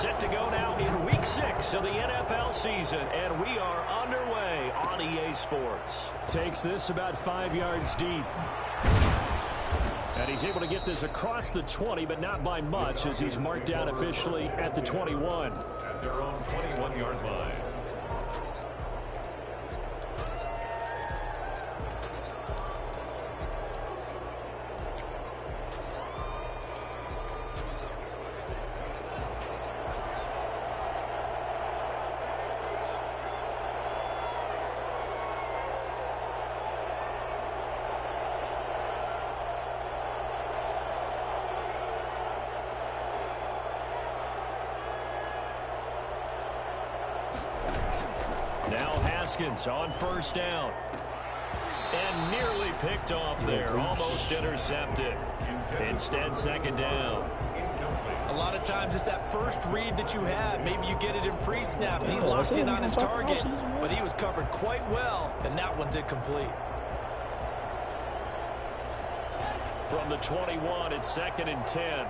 Set to go now in Week 6 of the NFL season, and we are underway on EA Sports. Takes this about 5 yards deep. And he's able to get this across the 20, but not by much, as he's marked down officially at the 21. At their own 21-yard line. Now Haskins on first down. And nearly picked off there. Almost intercepted. Instead, second down. A lot of times it's that first read that you have. Maybe you get it in pre-snap. He locked in on his target, but he was covered quite well, and that one's incomplete. From the 21, it's 2nd and 10.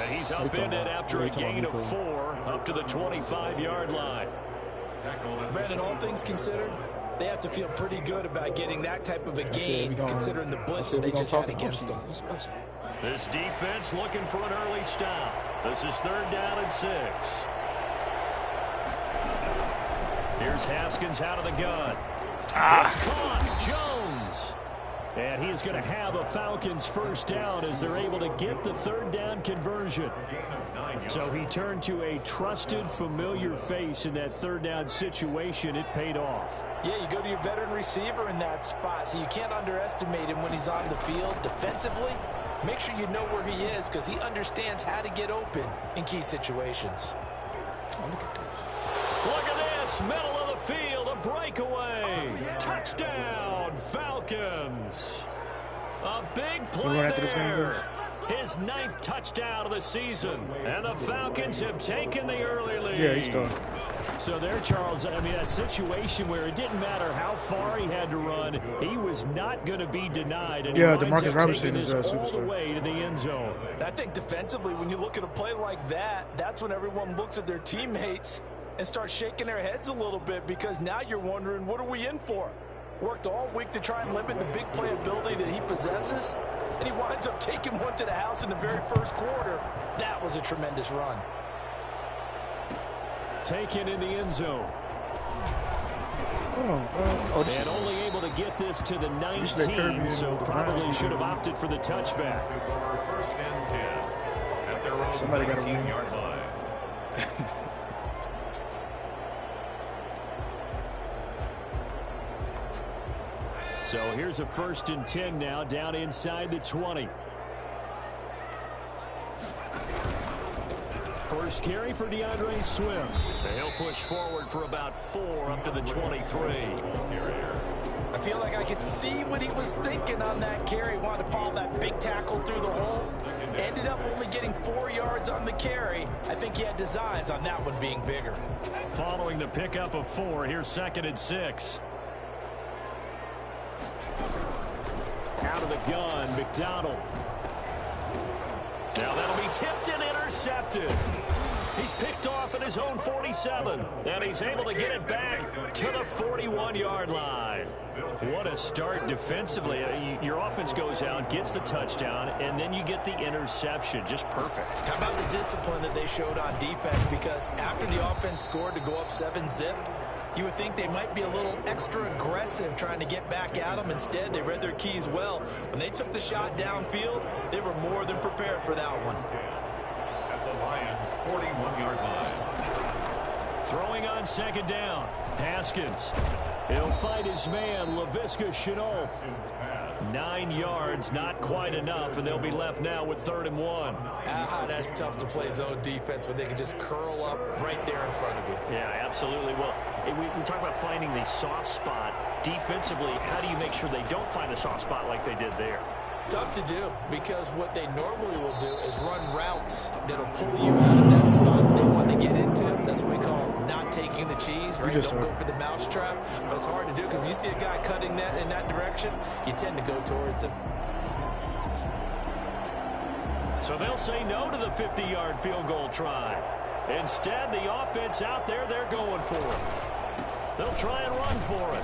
He's upended after a gain of 4 up to the 25-yard line. Brandon, all things considered, they have to feel pretty good about getting that type of a gain, considering the blitz that they just had against them. This defense looking for an early stop. This is 3rd down and 6. Here's Haskins out of the gun. It's caught. Jones. And he is going to have a Falcons first down as they're able to get the 3rd down conversion. So he turned to a trusted, familiar face in that 3rd down situation. It paid off. Yeah, you go to your veteran receiver in that spot, so you can't underestimate him when he's on the field defensively. Make sure you know where he is because he understands how to get open in key situations. Look at this, middle of the field, a breakaway. Touchdown, Falcons. A big play there. His 9th touchdown of the season. And the Falcons have taken the early lead. Yeah, he's done. So there, Charles, I mean, a situation where it didn't matter how far he had to run, he was not going to be denied. And yeah, he DeMarcus up Robinson is a all the superstar. way to the end zone. I think defensively, when you look at a play like that, that's when everyone looks at their teammates and starts shaking their heads a little bit because now you're wondering, what are we in for? Worked all week to try and limit the big play ability that he possesses, and he winds up taking one to the house in the very first quarter. That was a tremendous run. Taken in the end zone. And only able to get this to the 19, so probably should have opted for the touchback. First and 10 at their own Somebody got a 19-yard line. So here's a 1st and 10 now, down inside the 20. First carry for DeAndre Swift. He'll push forward for about 4 up to the 23. I feel like I could see what he was thinking on that carry. Wanted to follow that big tackle through the hole. Ended up only getting 4 yards on the carry. I think he had designs on that one being bigger. Following the pickup of 4, here's 2nd and 6. Out of the gun, McDonald. Now that'll be tipped and intercepted. He's picked off at his own 47, and he's able to get it back to the 41-yard line. What a start defensively. Your offense goes out, gets the touchdown, and then you get the interception. Just perfect. How about the discipline that they showed on defense? Because after the offense scored to go up 7-zip, you would think they might be a little extra aggressive trying to get back at them. Instead, they read their keys well. When they took the shot downfield, they were more than prepared for that one. At the Lions' 41-yard line. Throwing on 2nd down. Haskins. He'll fight his man, Laviska Shenault. 9 yards, not quite enough, and they'll be left now with 3rd and 1. That's tough to play zone defense when they can just curl up right there in front of you. Yeah, absolutely. Well, we talk about finding the soft spot. Defensively, how do you make sure they don't find a soft spot like they did there? Tough to do, because what they normally will do is run routes that'll pull you out of that spot they want to get into. That's what we call not taking right? Don't go for the mousetrap, but it's hard to do because when you see a guy cutting that in that direction, you tend to go towards him. So they'll say no to the 50-yard field goal try. Instead, the offense out there, they're going for it. They'll try and run for it.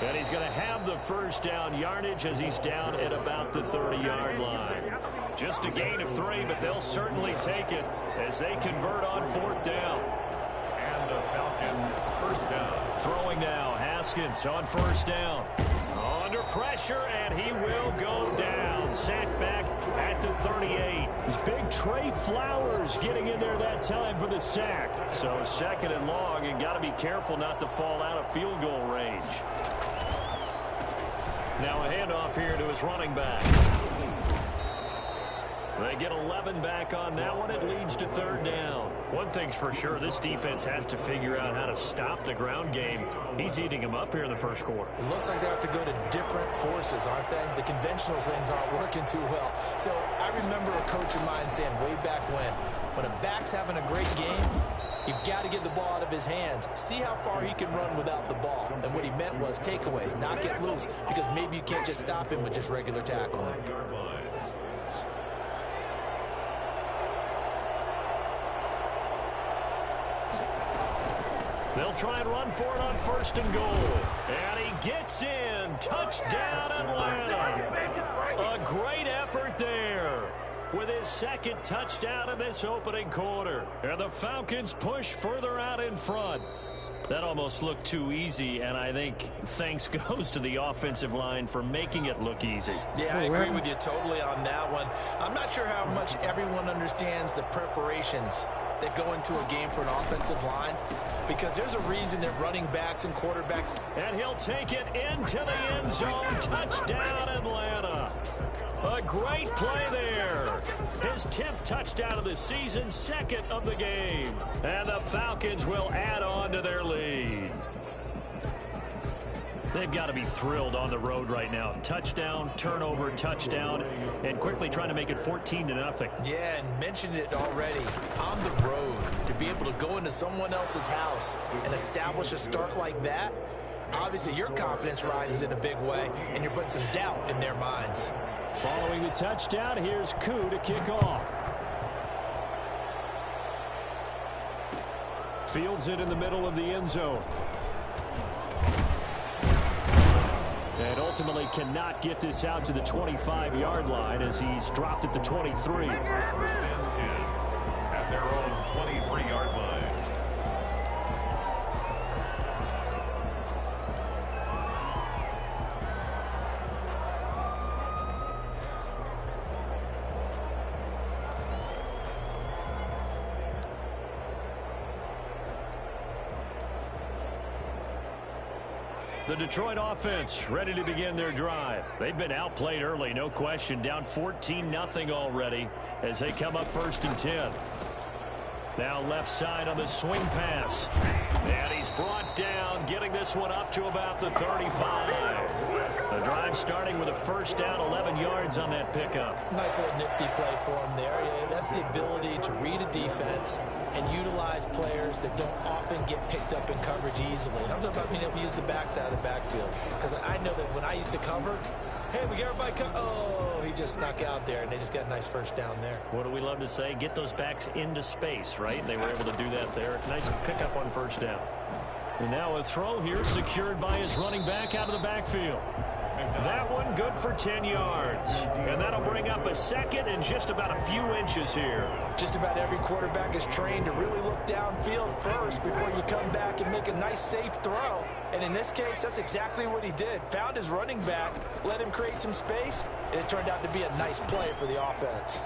And he's going to have the first down yardage as he's down at about the 30-yard line. Just a gain of 3, but they'll certainly take it as they convert on 4th down. And a Falcons first down. Throwing now, Haskins on 1st down. Under pressure, and he will go down. Sacked back at the 38. It's big Trey Flowers getting in there that time for the sack. So 2nd and long, and got to be careful not to fall out of field goal range. Now a handoff here to his running back. They get 11 back on that one. It leads to 3rd down. One thing's for sure, this defense has to figure out how to stop the ground game. He's eating them up here in the 1st quarter. It looks like they have to go to different forces, aren't they? The conventional things aren't working too well. So I remember a coach of mine saying way back when a back's having a great game, you've got to get the ball out of his hands. See how far he can run without the ball. And what he meant was takeaways, not get loose, because maybe you can't just stop him with just regular tackling. They'll try and run for it on 1st and goal. And he gets in. Touchdown, Atlanta. A great effort there with his 2nd touchdown in this opening quarter. And the Falcons push further out in front. That almost looked too easy, and I think thanks goes to the offensive line for making it look easy. Yeah, I agree with you totally on that one. I'm not sure how much everyone understands the preparations that go into a game for an offensive line, because there's a reason that running backs and quarterbacks. And he'll take it into the end zone. Touchdown, Atlanta. A great play there. His 10th touchdown of the season, 2nd of the game. And the Falcons will add on to their lead. They've got to be thrilled on the road right now. Touchdown, turnover, touchdown, and quickly trying to make it 14-0. Yeah, and mentioned it already. On the road, to be able to go into someone else's house and establish a start like that, obviously your confidence rises in a big way, and you're putting some doubt in their minds. Following the touchdown, here's Koo to kick off. Fields it in the middle of the end zone. And ultimately cannot get this out to the 25-yard line as he's dropped at the 23. 1st and 10 at their own 23-yard line. The Detroit offense ready to begin their drive. They've been outplayed early, no question. Down 14-0 already as they come up 1st and 10. Now left side on the swing pass. And he's brought down, getting this one up to about the 35. The drive starting with a 1st down, 11 yards on that pickup. Nice little nifty play for him there. Yeah, that's the ability to read a defense and utilize players that don't often get picked up in coverage easily. And I'm talking about being able to use the backside of the backfield. Because I know that when I used to cover, hey, we got everybody cover. Oh, he just snuck out there, and they just got a nice 1st down there. What do we love to say? Get those backs into space, right? They were able to do that there. Nice pickup on 1st down. And now a throw here secured by his running back out of the backfield. That one good for 10 yards. And that'll bring up a 2nd and just about a few inches here. Just about every quarterback is trained to really look downfield first before you come back and make a nice, safe throw. And in this case, that's exactly what he did. Found his running back, let him create some space, and it turned out to be a nice play for the offense.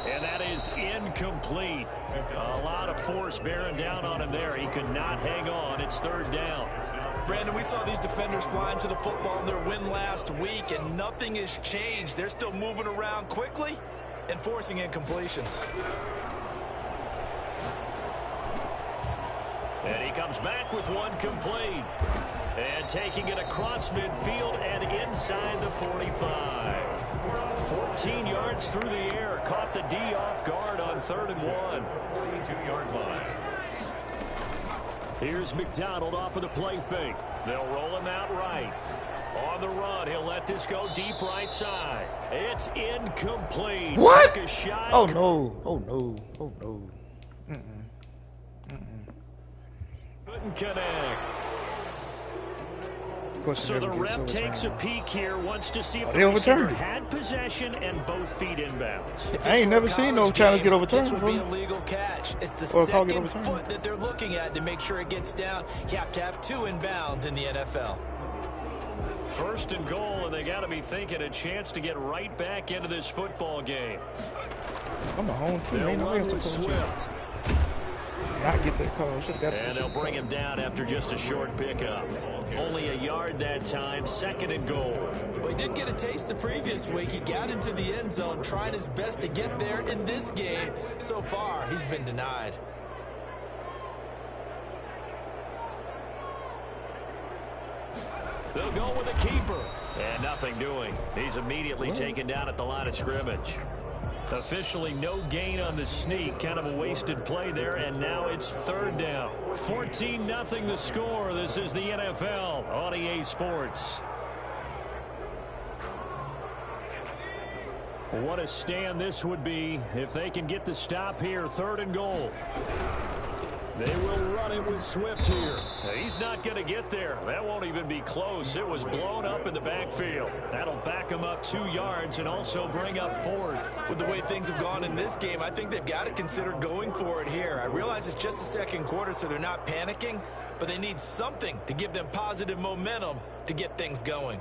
And that is incomplete. A lot of force bearing down on him there. He could not hang on. It's 3rd down. Brandon, we saw these defenders flying to the football in their win last week, and nothing has changed. They're still moving around quickly and forcing incompletions. And he comes back with one complete. And taking it across midfield and inside the 45. 14 yards through the air. Caught the D off guard on 3rd and 1. 42-yard line. Here's McDonald off of the play fake. They'll roll him out right. On the run, he'll let this go deep right side. It's incomplete. What? Took a shot. Oh, no. Oh, no. Oh, no. Couldn't connect. So the ref takes a peek here, wants to see if the receiver had possession and both feet inbounds. I ain't never seen no challenge get overturned. This would be a legal catch. It's the second foot that they're looking at to make sure it gets down. You have to have 2 inbounds in the NFL. First and goal, and they got to be thinking a chance to get right back into this football game. I'm a home team. Ain't no way to Swift. Not get that call. And they'll bring him down after just a short pickup. Only a yard that time, second and goal. Well, he did get a taste the previous week. He got into the end zone, trying his best to get there in this game. So far, he's been denied. They'll go with a keeper. And nothing doing. He's immediately taken down at the line of scrimmage. Officially no gain on the sneak. Kind of a wasted play there, and now it's third down. 14-0 the score. This is the NFL on EA Sports. What a stand this would be if they can get the stop here. Third and goal. They will run it with Swift here. He's not going to get there. That won't even be close. It was blown up in the backfield. That'll back him up 2 yards and also bring up fourth. With the way things have gone in this game, I think they've got to consider going for it here. I realize it's just the second quarter, so they're not panicking, but they need something to give them positive momentum to get things going.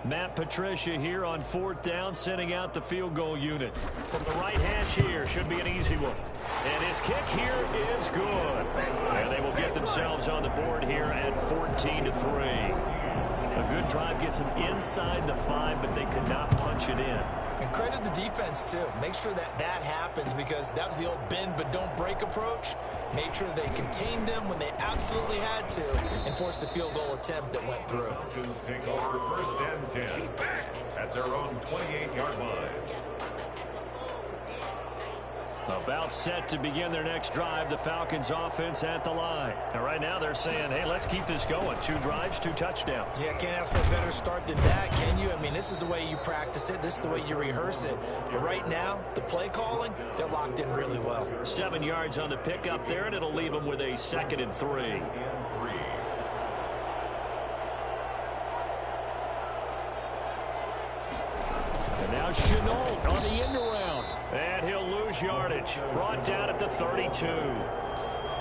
Matt Patricia here on fourth down, sending out the field goal unit. From the right hash here, should be an easy one. And his kick here is good. And they will get themselves on the board here at 14-3. A good drive gets them inside the 5, but they could not punch it in. And credit the defense, too. Make sure that that happens, because that was the old bend but don't break approach. Made sure they contained them when they absolutely had to and forced the field goal attempt that went through. Falcons take over first and 10 at their own 28-yard line. About set to begin their next drive, the Falcons offense at the line. And right now they're saying, hey, let's keep this going. 2 drives, 2 touchdowns. Yeah, can't ask for a better start than that, can you? I mean, this is the way you practice it. This is the way you rehearse it. But right now, the play calling, they're locked in really well. 7 yards on the pickup there, and it'll leave them with a 2nd and 3. And now Chenault on the end around. And he'll lose yardage. Brought down at the 32.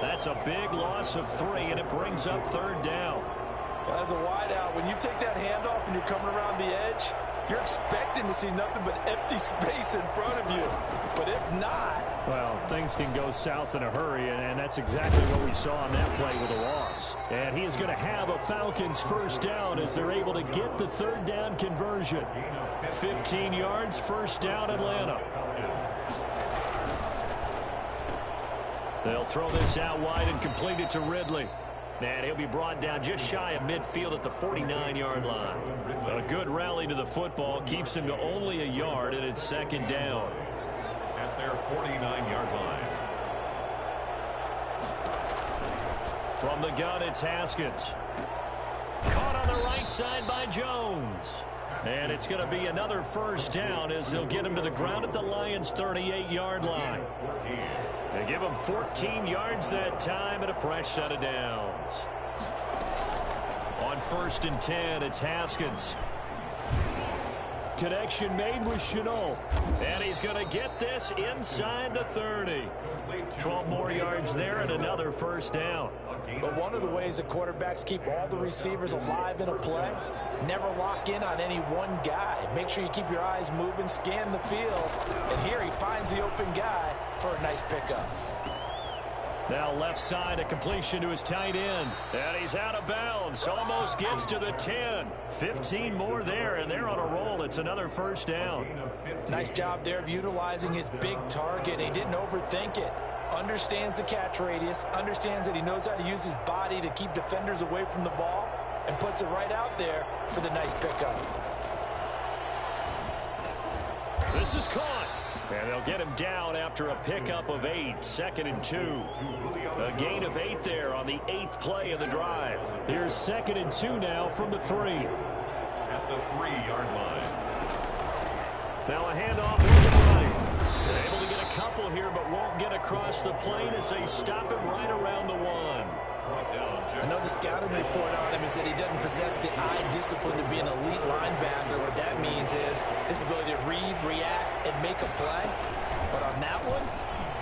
That's a big loss of 3, and it brings up third down. Well, as a wideout, when you take that handoff and you're coming around the edge, you're expecting to see nothing but empty space in front of you. But if not... Well, things can go south in a hurry, and that's exactly what we saw on that play with a loss. And he is going to have a Falcons first down as they're able to get the third down conversion. 15 yards, first down, Atlanta. They'll throw this out wide and complete it to Ridley. And he'll be brought down just shy of midfield at the 49-yard line. A good rally to the football keeps him to only a yard, and it's second down. At their 49-yard line. From the gun, it's Haskins. Caught on the right side by Jones. And it's going to be another first down as they'll get him to the ground at the Lions' 38-yard line. They give him 14 yards that time and a fresh set of downs. On first and 10, it's Haskins. Connection made with Chenault. And he's going to get this inside the 30. 12 more yards there and another first down. But one of the ways the quarterbacks keep all the receivers alive in a play, never lock in on any one guy. Make sure you keep your eyes moving, scan the field. And here he finds the open guy for a nice pickup. Now left side, a completion to his tight end. And he's out of bounds. Almost gets to the 10. 15 more there, and they're on a roll. It's another first down. Nice job there of utilizing his big target. He didn't overthink it. Understands the catch radius. Understands that he knows how to use his body to keep defenders away from the ball. And puts it right out there for the nice pickup. This is caught. And they'll get him down after a pickup of 8, 2nd and 2. A gain of 8 there on the 8th play of the drive. Here's 2nd and 2 now from the 3. At the 3-yard line. Now a handoff over the right. They're able to get a couple here, but won't get across the plane as they stop him right around the 1. I know the scouting report on him is that he doesn't possess the eye discipline to be an elite linebacker. What that means is his ability to read, react, and make a play. But on that one,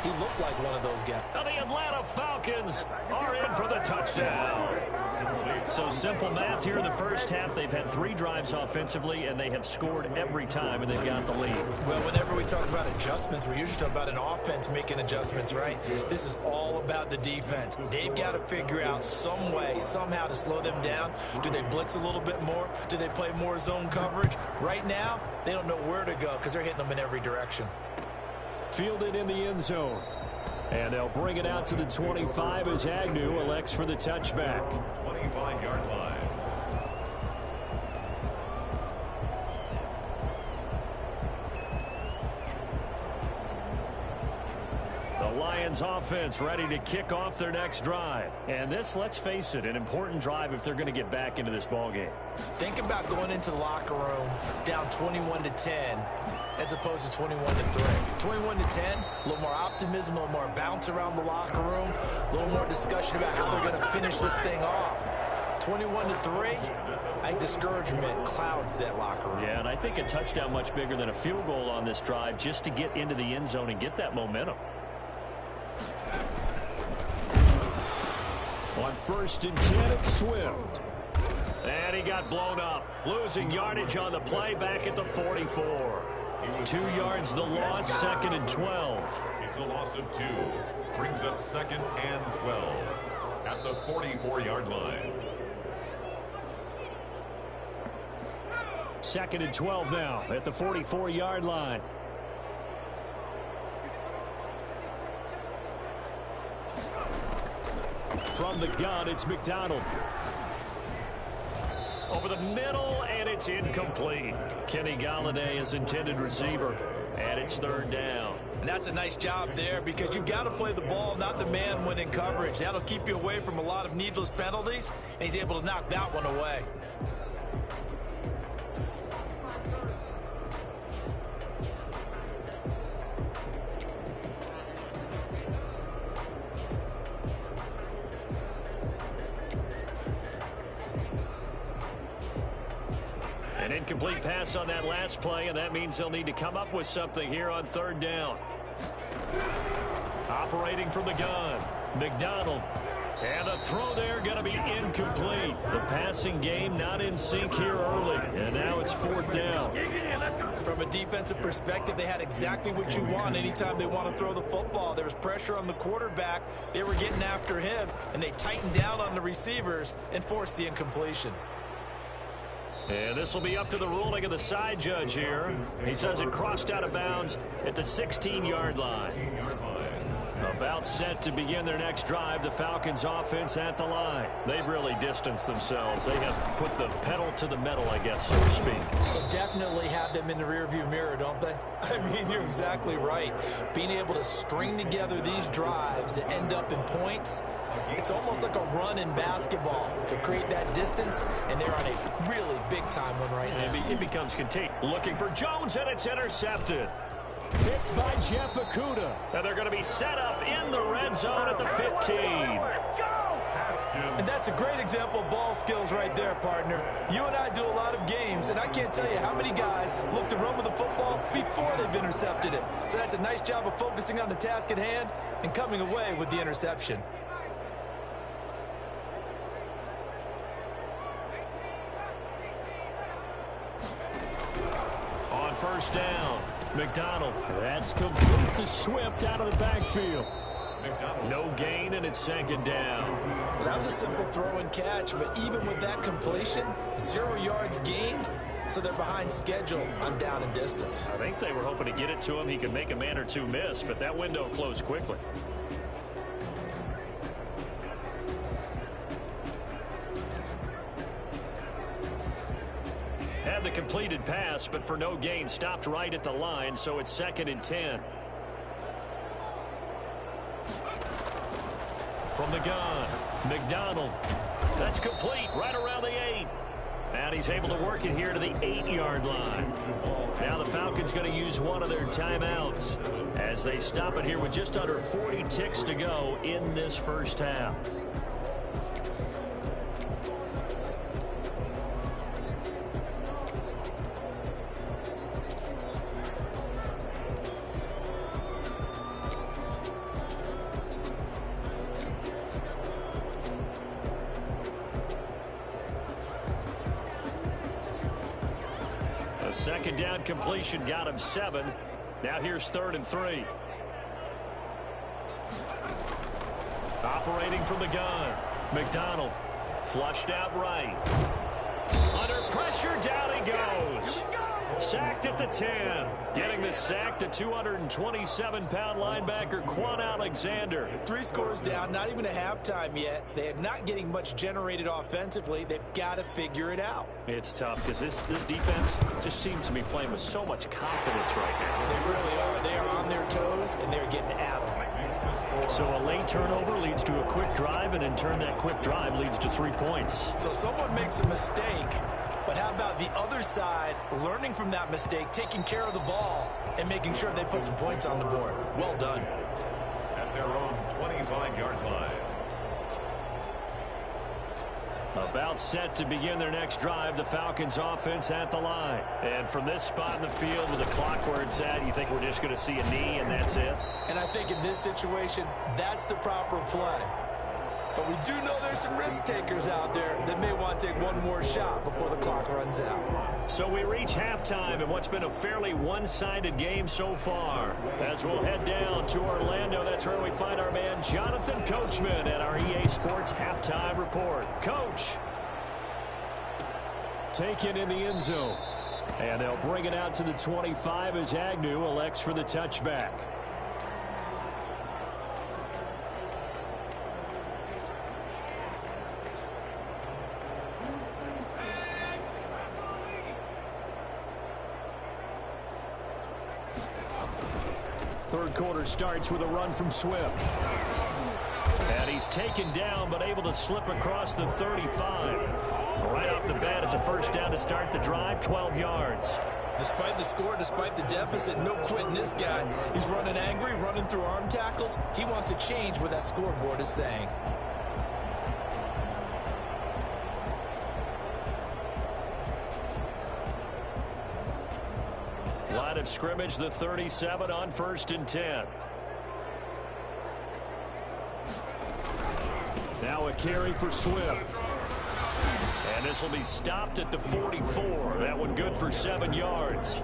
he looked like one of those guys. Now the Atlanta Falcons are in for the touchdown. So simple math here in the first half. They've had 3 drives offensively, and they have scored every time, and they've got the lead. Well, whenever we talk about adjustments, we usually talk about an offense making adjustments, right? This is all about the defense. They've got to figure out some way, somehow to slow them down. Do they blitz a little bit more? Do they play more zone coverage? Right now, they don't know where to go because they're hitting them in every direction. Fielded in the end zone. And they'll bring it out to the 25 as Agnew elects for the touchback. 25-yard line. The Lions offense ready to kick off their next drive. And this, let's face it, an important drive if they're going to get back into this ballgame. Think about going into the locker room down 21-10 as opposed to 21-3. 21-10, a little more optimism, a little more bounce around the locker room, a little more discussion about how they're going to finish this thing off. 21-3, I think discouragement clouds that locker room. Yeah, and I think a touchdown much bigger than a field goal on this drive just to get into the end zone and get that momentum. On 1st and 10, it's Swift. And he got blown up. Losing yardage on the play back at the 44. 2 yards the loss, 2nd and 12. It's a loss of 2. Brings up 2nd and 12 at the 44-yard line. 2nd and 12 now at the 44-yard line. From the gun, it's McDonald. Over the middle, and it's incomplete. Kenny Galladay is intended receiver, and it's 3rd down. And that's a nice job there because you've got to play the ball, not the man when in coverage. That'll keep you away from a lot of needless penalties, and he's able to knock that one away. An incomplete pass on that last play, and that means they'll need to come up with something here on 3rd down. Operating from the gun, McDonald. And the throw there going to be incomplete. The passing game not in sync here early, and now it's 4th down. From a defensive perspective, they had exactly what you want anytime they want to throw the football. There was pressure on the quarterback. They were getting after him, and they tightened down on the receivers and forced the incompletion. And this will be up to the ruling of the side judge here. He says it crossed out of bounds at the 16-yard line. About set to begin their next drive, the Falcons offense at the line. They've really distanced themselves. They have put the pedal to the metal, I guess, so to speak. So definitely have them in the rearview mirror, don't they? I mean, you're exactly right. Being able to string together these drives that end up in points, it's almost like a run in basketball to create that distance, and they're on a really big-time one right now. It becomes contained. Looking for Jones, and it's intercepted. Picked by Jeff Okudah. And they're going to be set up in the red zone at the 15. And that's a great example of ball skills right there, partner. You and I do a lot of games, and I can't tell you how many guys look to run with the football before they've intercepted it. So that's a nice job of focusing on the task at hand and coming away with the interception. On 1st down, McDonald. That's complete to Swift out of the backfield. No gain, and it's 2nd down. Well, that was a simple throw and catch, but even with that completion, 0 yards gained, so they're behind schedule on down and distance. I think they were hoping to get it to him. He could make a man or two miss, but that window closed quickly. the completed pass, but for no gain, stopped right at the line, so it's 2nd and 10. From the gun, McDonald. That's complete right around the 8. And he's able to work it here to the 8-yard line. Now the Falcons going to use one of their timeouts as they stop it here with just under 40 ticks to go in this first half. Second down completion got him 7. Now here's 3rd and 3. Operating from the gun. McDonald flushed out right. Under pressure, down he goes. Sacked at the 10. Getting the sack, the 227-pound linebacker, Quan Alexander. 3 scores down, not even a halftime yet. They are not getting much generated offensively. They've got to figure it out. It's tough because this defense just seems to be playing with so much confidence right now. They really are. They are on their toes, and they're getting at them. So a late turnover leads to a quick drive, and in turn that quick drive leads to 3 points. So someone makes a mistake, but how about the other side learning from that mistake, taking care of the ball, and making sure they put some points on the board? Well done. At their own 25-yard line. About set to begin their next drive, the Falcons offense at the line. And from this spot in the field with the clock where it's at, you think we're just going to see a knee and that's it? And I think in this situation, that's the proper play. But we do know there's some risk takers out there that may want to take one more shot before the clock runs out. So we reach halftime in what's been a fairly one-sided game so far. As we'll head down to Orlando, that's where we find our man Jonathan Coachman at our EA Sports Halftime Report. Coach. Taken in the end zone. And they'll bring it out to the 25 as Agnew elects for the touchback. Third quarter starts with a run from Swift. And he's taken down but able to slip across the 35. Right off the bat, it's a first down to start the drive, 12 yards. Despite the score, despite the deficit, no quitting this guy. He's running angry, running through arm tackles. He wants to change what that scoreboard is saying. Line of scrimmage, the 37 on 1st and 10. Now a carry for Swift. And this will be stopped at the 44. That one good for 7 yards.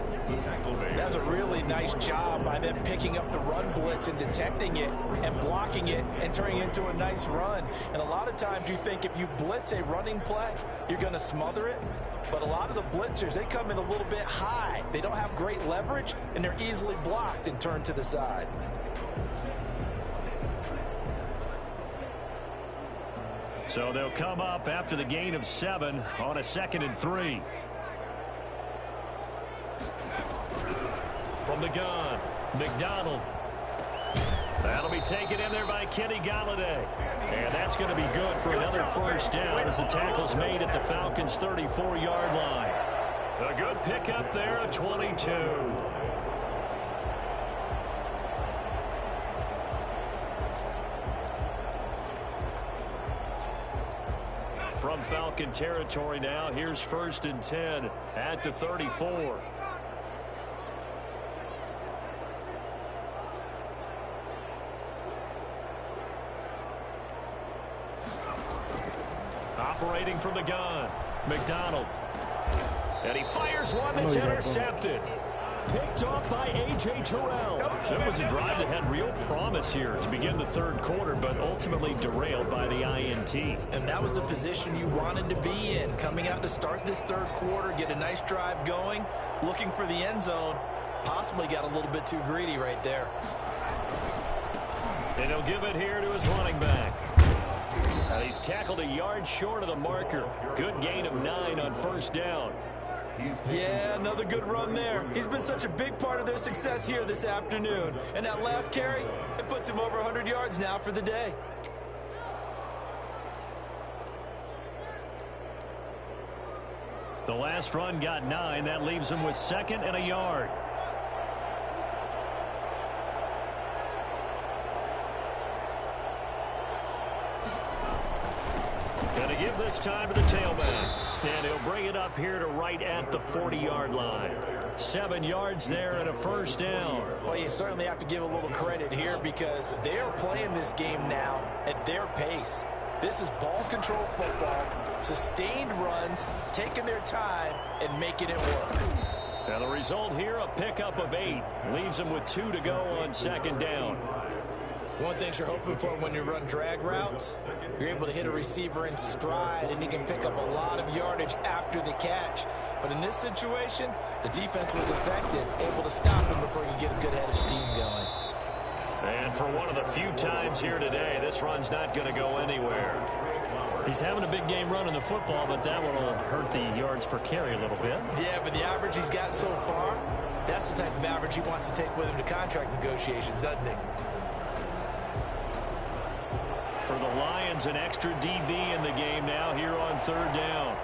That's a really nice job by them picking up the run blitz and detecting it and blocking it and turning it into a nice run. And a lot of times you think if you blitz a running play, you're going to smother it. But a lot of the blitzers, they come in a little bit high. They don't have great leverage, and they're easily blocked and turned to the side. So they'll come up after the gain of 7 on a 2nd and 3. From the gun, McDonald. That'll be taken in there by Kenny Galladay. And that's going to be good for another first down as the tackle's made at the Falcons' 34-yard line. A good pickup there, a 22. From Falcon territory now, here's 1st and 10 at the 34. Operating from the gun, McDonald. And he fires one that's intercepted. Picked off by A.J. Terrell. That was a drive that had real promise here to begin the third quarter, but ultimately derailed by the INT. And that was the position you wanted to be in. Coming out to start this third quarter, get a nice drive going, looking for the end zone. Possibly got a little bit too greedy right there. And he'll give it here to his running back. And he's tackled a yard short of the marker. Good gain of 9 on first down. Yeah, another good run there. He's been such a big part of their success here this afternoon. And that last carry, it puts him over 100 yards now for the day. The last run got 9. That leaves him with 2nd and a yard. Going to give this time to the tailback. And he'll bring it up here to right at the 40-yard line. 7 yards there and a first down. Well, you certainly have to give a little credit here because they're playing this game now at their pace. This is ball control football, sustained runs, taking their time and making it work. Now the result here, a pickup of 8. Leaves him with 2 to go on 2nd down. One thing you're hoping for when you run drag routes, you're able to hit a receiver in stride and he can pick up a lot of yardage after the catch. But in this situation, the defense was effective, able to stop him before you get a good head of steam going. And for one of the few times here today, this run's not going to go anywhere. He's having a big game running the football, but that one will hurt the yards per carry a little bit. Yeah, but the average he's got so far, that's the type of average he wants to take with him to contract negotiations, doesn't he? For the Lions, an extra DB in the game now here on 3rd down.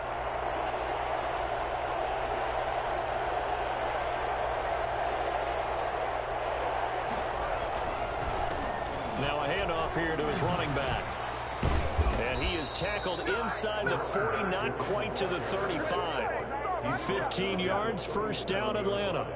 Now a handoff here to his running back. And he is tackled inside the 40, not quite to the 35. 15 yards, first down, Atlanta.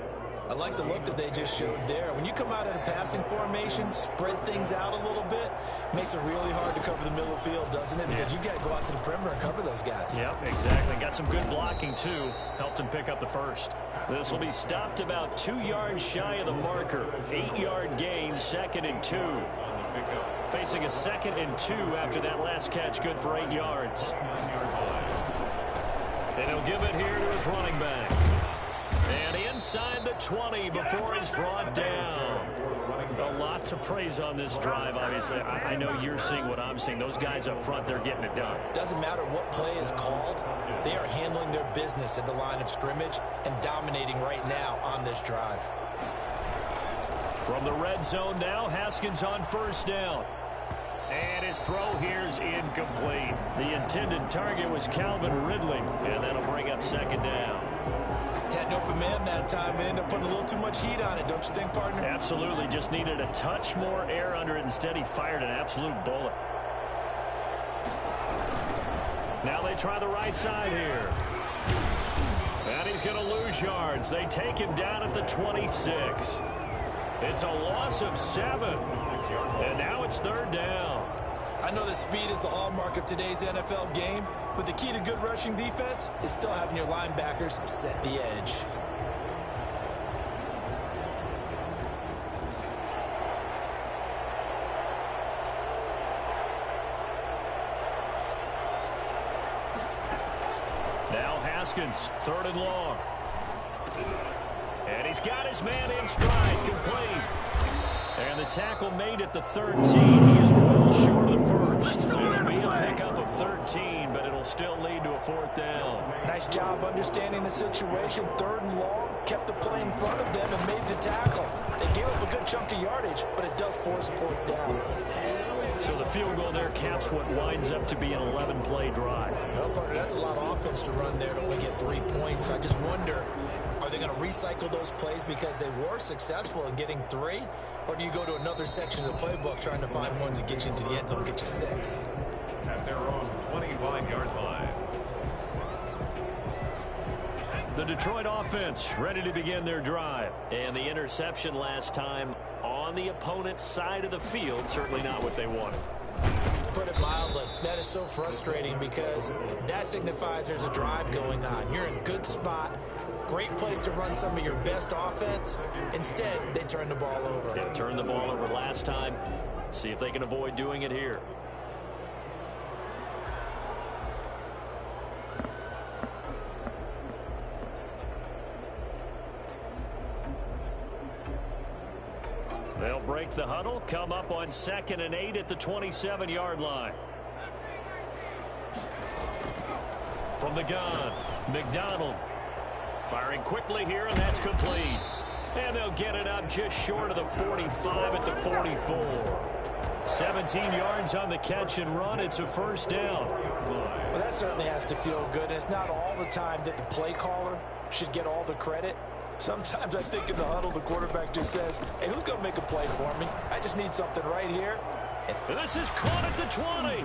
I like the look that they just showed there. When you come out in a passing formation, spread things out a little bit, makes it really hard to cover the middle of the field, doesn't it? Because you got to go out to the perimeter and cover those guys. Yep, exactly. Got some good blocking, too. Helped him pick up the first. This will be stopped about 2 yards shy of the marker. 8-yard gain, 2nd and 2. Facing a 2nd and 2 after that last catch, good for 8 yards. And he'll give it here to his running back. And inside the 20 before he's brought down. A lot to praise on this drive, obviously. I know you're seeing what I'm seeing. Those guys up front, they're getting it done. Doesn't matter what play is called. They are handling their business at the line of scrimmage and dominating right now on this drive. From the red zone now, Haskins on 1st down. And his throw here is incomplete. The intended target was Calvin Ridley, and that'll bring up 2nd down. Had an open man that time and ended up putting a little too much heat on it, don't you think, partner? Absolutely. Just needed a touch more air under it. Instead, he fired an absolute bullet. Now they try the right side here. And he's going to lose yards. They take him down at the 26. It's a loss of 7. And now it's 3rd down. I know that speed is the hallmark of today's NFL game, but the key to good rushing defense is still having your linebackers set the edge. Now Haskins, 3rd and long. And he's got his man in stride, complete. And the tackle made at the 13. He is well short of the first. It'll be a pickup of 13, but it'll still lead to a 4th down. Nice job understanding the situation. 3rd and long, kept the play in front of them and made the tackle. They gave up a good chunk of yardage, but it does force a 4th down. So the field goal there caps what winds up to be an 11-play drive. Well, partner, that's a lot of offense to run there to only get 3 points. So I just wonder, are they going to recycle those plays because they were successful in getting 3? Or do you go to another section of the playbook trying to find ones that get you into the end zone and get you 6? At their own 25-yard line. The Detroit offense ready to begin their drive. And the interception last time on the opponent's side of the field, certainly not what they wanted. Put it mildly, that is so frustrating because that signifies there's a drive going on. You're in a good spot. Great place to run some of your best offense. Instead, they turn the ball over. Yeah, turned the ball over last time. See if they can avoid doing it here. They'll break the huddle, come up on 2nd and 8 at the 27-yard line. From the gun, McDonald. Firing quickly here, and that's complete. And they'll get it up just short of the 45 at the 44. 17 yards on the catch and run. It's a first down. Well, that certainly has to feel good. And it's not all the time that the play caller should get all the credit. Sometimes I think in the huddle, the quarterback just says, hey, who's going to make a play for me? I just need something right here. This is caught at the 20.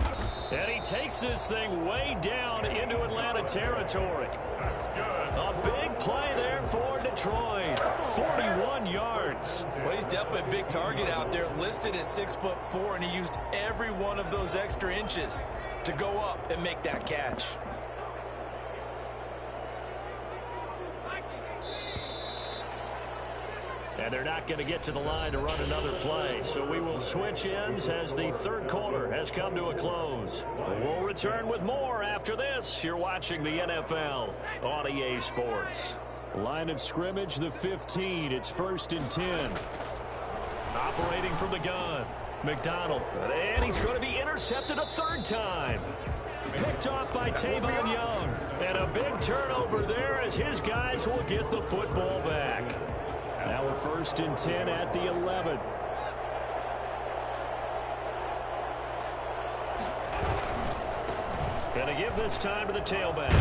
And he takes this thing way down into Atlanta territory. That's good. A big play there for Detroit. 41 yards. Well, he's definitely a big target out there, listed at 6'4", and he used every one of those extra inches to go up and make that catch. And they're not going to get to the line to run another play. So we will switch ends as the third quarter has come to a close. We'll return with more after this. You're watching the NFL on EA Sports. Line of scrimmage, the 15. It's 1st and 10. Operating from the gun. McDonald. And he's going to be intercepted a third time. Picked off by Tavon Young. And a big turnover there as his guys will get the football back. Now we're 1st and 10 at the 11. Going to give this time to the tailback.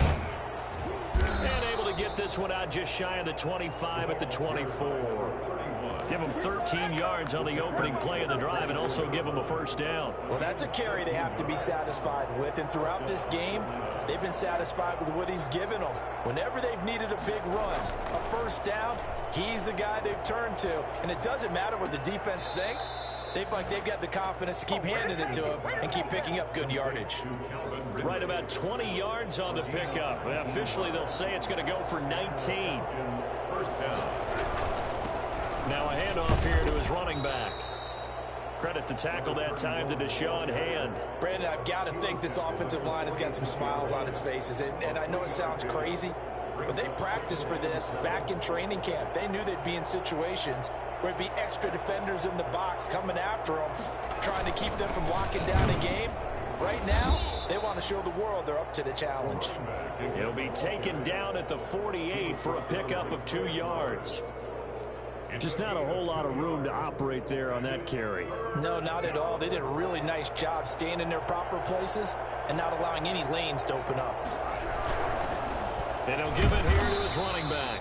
And able to get this one out just shy of the 25 at the 24. Give them 13 yards on the opening play of the drive and also give them a first down. Well, that's a carry they have to be satisfied with. And throughout this game, they've been satisfied with what he's given them. Whenever they've needed a big run, a first down, he's the guy they've turned to. And it doesn't matter what the defense thinks. They've got the confidence to keep handing it to him and keep picking up good yardage. Right about 20 yards on the pickup. Well, officially, they'll say it's going to go for 19. First down. Now a handoff here to his running back. Credit the tackle that time to Deshaun Hand. Brandon, I've got to think this offensive line has got some smiles on its faces. And I know it sounds crazy, but they practiced for this back in training camp. They knew they'd be in situations where it'd be extra defenders in the box coming after them, trying to keep them from locking down a game. Right now, they want to show the world they're up to the challenge. He'll be taken down at the 48 for a pickup of 2 yards. Just not a whole lot of room to operate there on that carry. No, not at all. They did a really nice job staying in their proper places and not allowing any lanes to open up. And he'll give it here to his running back.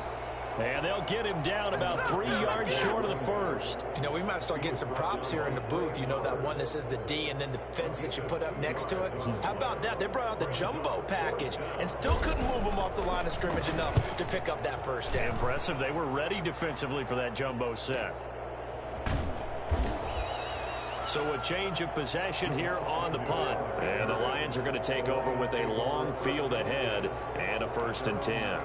And they'll get him down about 3 yards short of the first. You know, we might start getting some props here in the booth. You know, that one that says the D and then the fence that you put up next to it. How about that? They brought out the jumbo package and still couldn't move them off the line of scrimmage enough to pick up that first down. Impressive. They were ready defensively for that jumbo set. So a change of possession here on the punt. And the Lions are going to take over with a long field ahead and a 1st and 10.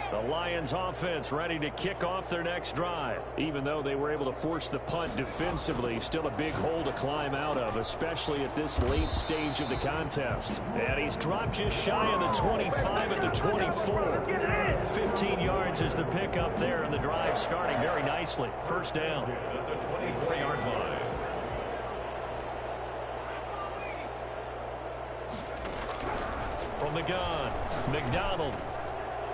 The Lions offense ready to kick off their next drive. Even though they were able to force the punt defensively, still a big hole to climb out of, especially at this late stage of the contest. And he's dropped just shy of the 25 at the 24. 15 yards is the pickup there, and the drive starting very nicely. First down. At the 24-yard line. From the gun, McDonald.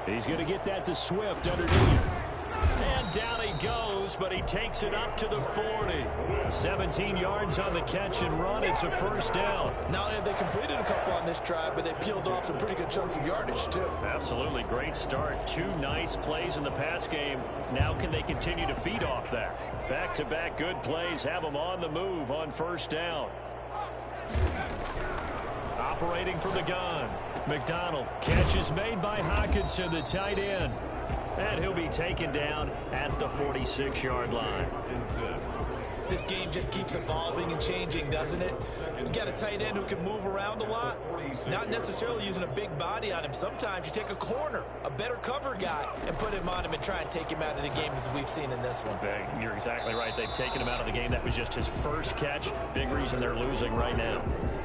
He's going to get that to Swift underneath. And down he goes, but he takes it up to the 40. 17 yards on the catch and run. It's a first down. Not only have they completed a couple on this drive, but they peeled off some pretty good chunks of yardage, too. Absolutely. Great start. 2 nice plays in the pass game. Now can they continue to feed off that? Back-to-back good plays have them on the move on first down. Operating from the gun. McDonald. Catch is made by Hockenson, the tight end. And he'll be taken down at the 46-yard line. This game just keeps evolving and changing, doesn't it? You got a tight end who can move around a lot, not necessarily using a big body on him. Sometimes you take a corner, a better cover guy, and put him on him and try and take him out of the game, as we've seen in this one. You're exactly right. They've taken him out of the game. That was just his first catch. Big reason they're losing right now.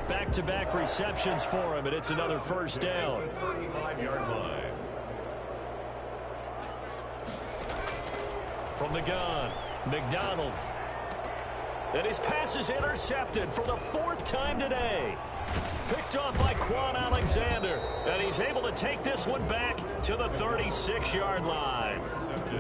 Back-to-back receptions for him, and it's another first down. 35-yard line. From the gun, McDonald. And his pass is intercepted for the 4th time today. Picked off by Quan Alexander. And he's able to take this one back to the 36-yard line.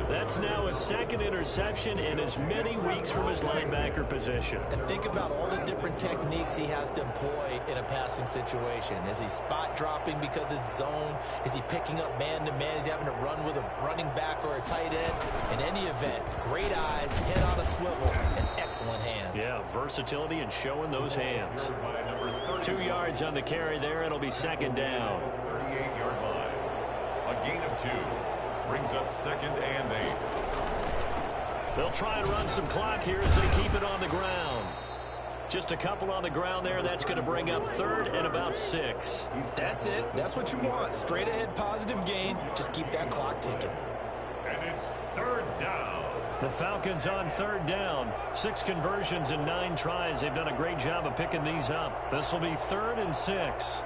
That's now his 2nd interception in as many weeks from his linebacker position. And think about all the different techniques he has to employ in a passing situation. Is he spot dropping because it's zone? Is he picking up man-to-man? Is he having to run with a running back or a tight end? In any event, great eyes, head on a swivel, and excellent hands. Yeah, versatility and showing those hands. 2 yards on the carry there. It'll be 2nd down. 38-yard line. A gain of 2. Brings up 2nd and 8. They'll try and run some clock here as they keep it on the ground. Just a couple on the ground there. That's going to bring up 3rd and about 6. That's it. That's what you want. Straight ahead positive gain. Just keep that clock ticking. And it's 3rd down. The Falcons on 3rd down. 6 conversions and 9 tries. They've done a great job of picking these up. This will be 3rd and 6.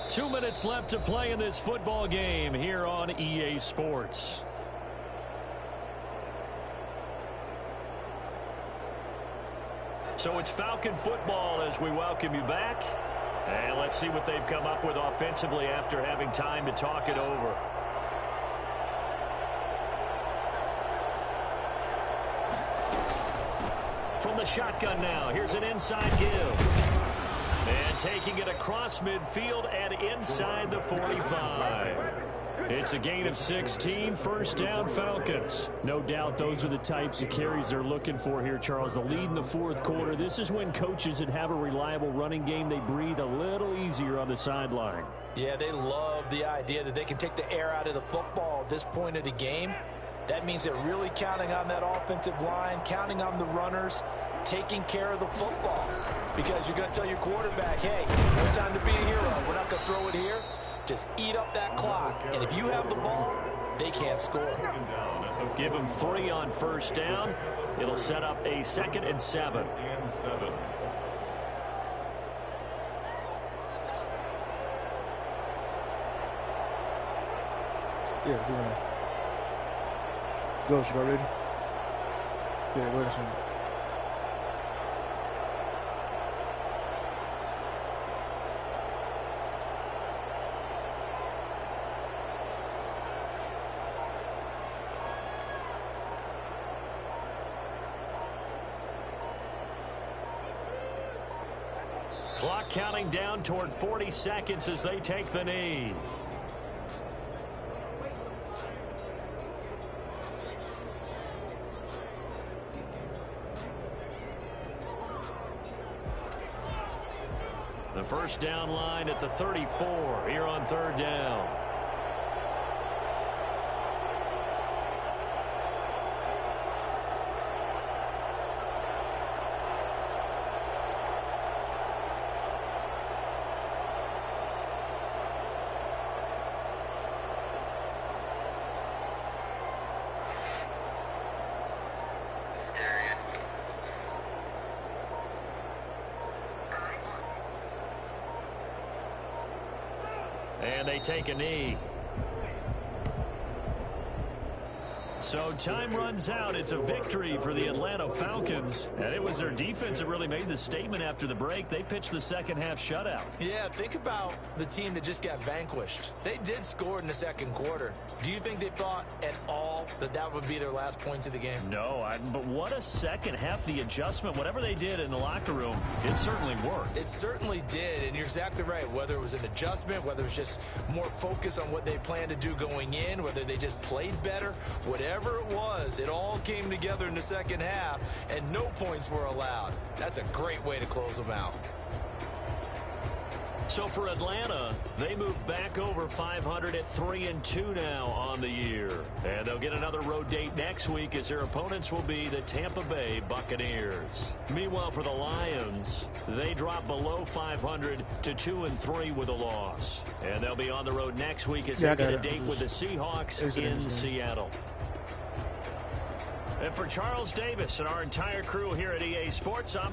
Two minutes left to play in this football game here on EA Sports. So it's Falcon football as we welcome you back. And let's see what they've come up with offensively after having time to talk it over. From the shotgun now, here's an inside give. And taking it across midfield and inside the 45. It's a gain of 16, 1st down Falcons. No doubt those are the types of carries they're looking for here, Charles. The lead in the 4th quarter. This is when coaches that have a reliable running game, they breathe a little easier on the sideline. Yeah, they love the idea that they can take the air out of the football at this point of the game. That means they're really counting on that offensive line, counting on the runners, taking care of the football. Because you're going to tell your quarterback, hey, no time to be a hero. We're not going to throw it here. Just eat up that clock. And if you have the ball, they can't score. Give them 3 on 1st down. It'll set up a 2nd and 7. Yeah, go, should I ready? Yeah, wait a second. Clock counting down toward 40 seconds as they take the knee. The 1st down line at the 34 here on 3rd down. And they take a knee. So time runs out. It's a victory for the Atlanta Falcons. And it was their defense that really made the statement after the break. They pitched the 2nd half shutout. Yeah, think about the team that just got vanquished. They did score in the 2nd quarter. Do you think they thought at all that that would be their last points of the game? No, but what a 2nd half. The adjustment, whatever they did in the locker room, it certainly worked. It certainly did, and you're exactly right. Whether it was an adjustment, whether it was just more focus on what they planned to do going in, whether they just played better, whatever it was, it all came together in the 2nd half, and no points were allowed. That's a great way to close them out. So for Atlanta, they move back over 500 at 3-2 now on the year. And they'll get another road date next week as their opponents will be the Tampa Bay Buccaneers. Meanwhile, for the Lions, they drop below 500 to 2-3 with a loss. And they'll be on the road next week as they get a date with the Seahawks in Seattle. And for Charles Davis and our entire crew here at EA Sports, I'm